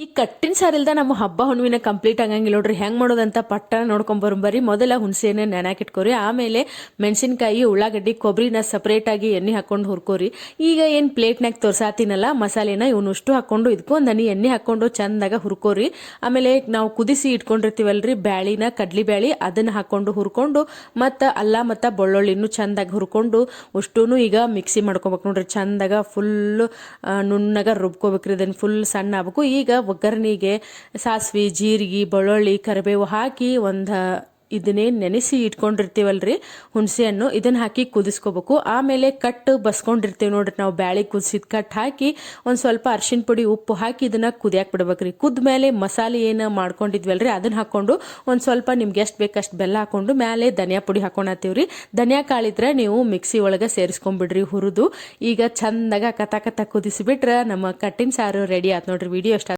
ಈ ಕಟ್ಟಿನ ಸಾರಿಲ್ದ ನಮ್ಮ ಹಬ್ಬ ಹುಣ್ಣಿನ ಕಂಪ್ಲೀಟ್ ಆಗಂಗಿಲ್ಲ ನೋಡ್ರಿ. ಹೆಂಗ್ ಮಾಡೋದಂತ ಪಟ್ಟ ನೋಡ್ಕೊಂಬರ್ಬರಿ. ಮೊದಲ ಹುಣಸೆನ ನೆನಾಕಿಟ್ಕೋರಿ, ಆಮೇಲೆ ಮೆಣಸಿನ್ಕಾಯಿ, ಉಳ್ಳಾಗಡ್ಡಿ, ಕೊಬ್ಬರಿನ ಸಪರೇಟ್ ಆಗಿ ಎಣ್ಣೆ ಹಾಕೊಂಡು ಹುರ್ಕೋರಿ. ಈಗ ಏನ್ ಪ್ಲೇಟ್ನಾಗ ತೋರ್ಸಾತಿನಲ್ಲ ಮಸಾಲೆನ, ಇವನಷ್ಟು ಹಾಕೊಂಡು ಇದಕ್ಕೂ ಒಂದು ಹನಿ ಎಣ್ಣೆ ಹಾಕೊಂಡು ಚಂದಾಗ ಹುರ್ಕೋರಿ. ಆಮೇಲೆ ನಾವು ಕುದಿಸಿ ಇಟ್ಕೊಂಡಿರ್ತೀವಲ್ರಿ ಬ್ಯಾಳಿನ, ಕಡ್ಲಿ ಬ್ಯಾಳಿ, ಅದನ್ನ ಹಾಕೊಂಡು ಹುರ್ಕೊಂಡು ಮತ್ತು ಅಲ್ಲ ಮತ್ತು ಬೆಳ್ಳುಳ್ಳಿನೂ ಚಂದಾಗಿ ಹುರ್ಕೊಂಡು ಅಷ್ಟೂ ಈಗ ಮಿಕ್ಸಿ ಮಾಡ್ಕೋಬೇಕು ನೋಡ್ರಿ. ಚಂದಾಗ ಫುಲ್ ನುಣ್ಣಗ ರುಬ್ಕೋಬೇಕ್ರಿ. ಇದನ್ನು ಫುಲ್ ಸಣ್ಣ ಆಗ್ಬೇಕು. ಈಗ ಒಗ್ಗರಣೆಗೆ ಸಾಸಿವೆ, ಜೀರಿಗೆ, ಬೆಳ್ಳುಳ್ಳಿ, ಕರಿಬೇವು ಹಾಕಿ ಇದನ್ನೇನು ನೆನೆಸಿ ಇಟ್ಕೊಂಡಿರ್ತೀವಲ್ರಿ ಹುಣಸೆ ಹಣ್ಣು, ಇದನ್ನ ಹಾಕಿ ಕುದಿಸ್ಕೋಬೇಕು. ಆಮೇಲೆ ಕಟ್ಟು ಬಸ್ಕೊಂಡಿರ್ತೀವಿ ನೋಡ್ರಿ ನಾವು, ಬ್ಯಾಳಿ ಕುದಿಸಿದ ಕಟ್ ಹಾಕಿ ಒಂದು ಸ್ವಲ್ಪ ಅರ್ಶಿನ ಪುಡಿ, ಉಪ್ಪು ಹಾಕಿ ಇದನ್ನ ಕುದಿಯಾಕ ಬಿಡ್ಬೇಕ್ರಿ. ಕುದ್ದ ಮೇಲೆ ಮಸಾಲೆ ಏನು ಮಾಡ್ಕೊಂಡಿದ್ವಲ್ರಿ ಅದನ್ನ ಹಾಕೊಂಡು ಒಂದು ಸ್ವಲ್ಪ ನಿಮ್ಗೆ ಎಷ್ಟು ಬೇಕಷ್ಟು ಬೆಲ್ಲ ಹಾಕೊಂಡು ಮೇಲೆ ಧನಿಯಾ ಪುಡಿ ಹಾಕೊಂಡತ್ತೀವ್ರಿ. ಧನಿಯಾ ಕಾಳಿದ್ರೆ ನೀವು ಮಿಕ್ಸಿ ಒಳಗೆ ಸೇರಿಸ್ಕೊಂಡ್ಬಿಡ್ರಿ ಹುರಿದು. ಈಗ ಚಂದಾಗ ಕತ ಕುದಿಸಿಬಿಟ್ರೆ ನಮ್ಮ ಕಟ್ಟಿನ ಸಾರು ರೆಡಿ ಆಯ್ತು ನೋಡ್ರಿ. ವಿಡಿಯೋ ಇಷ್ಟ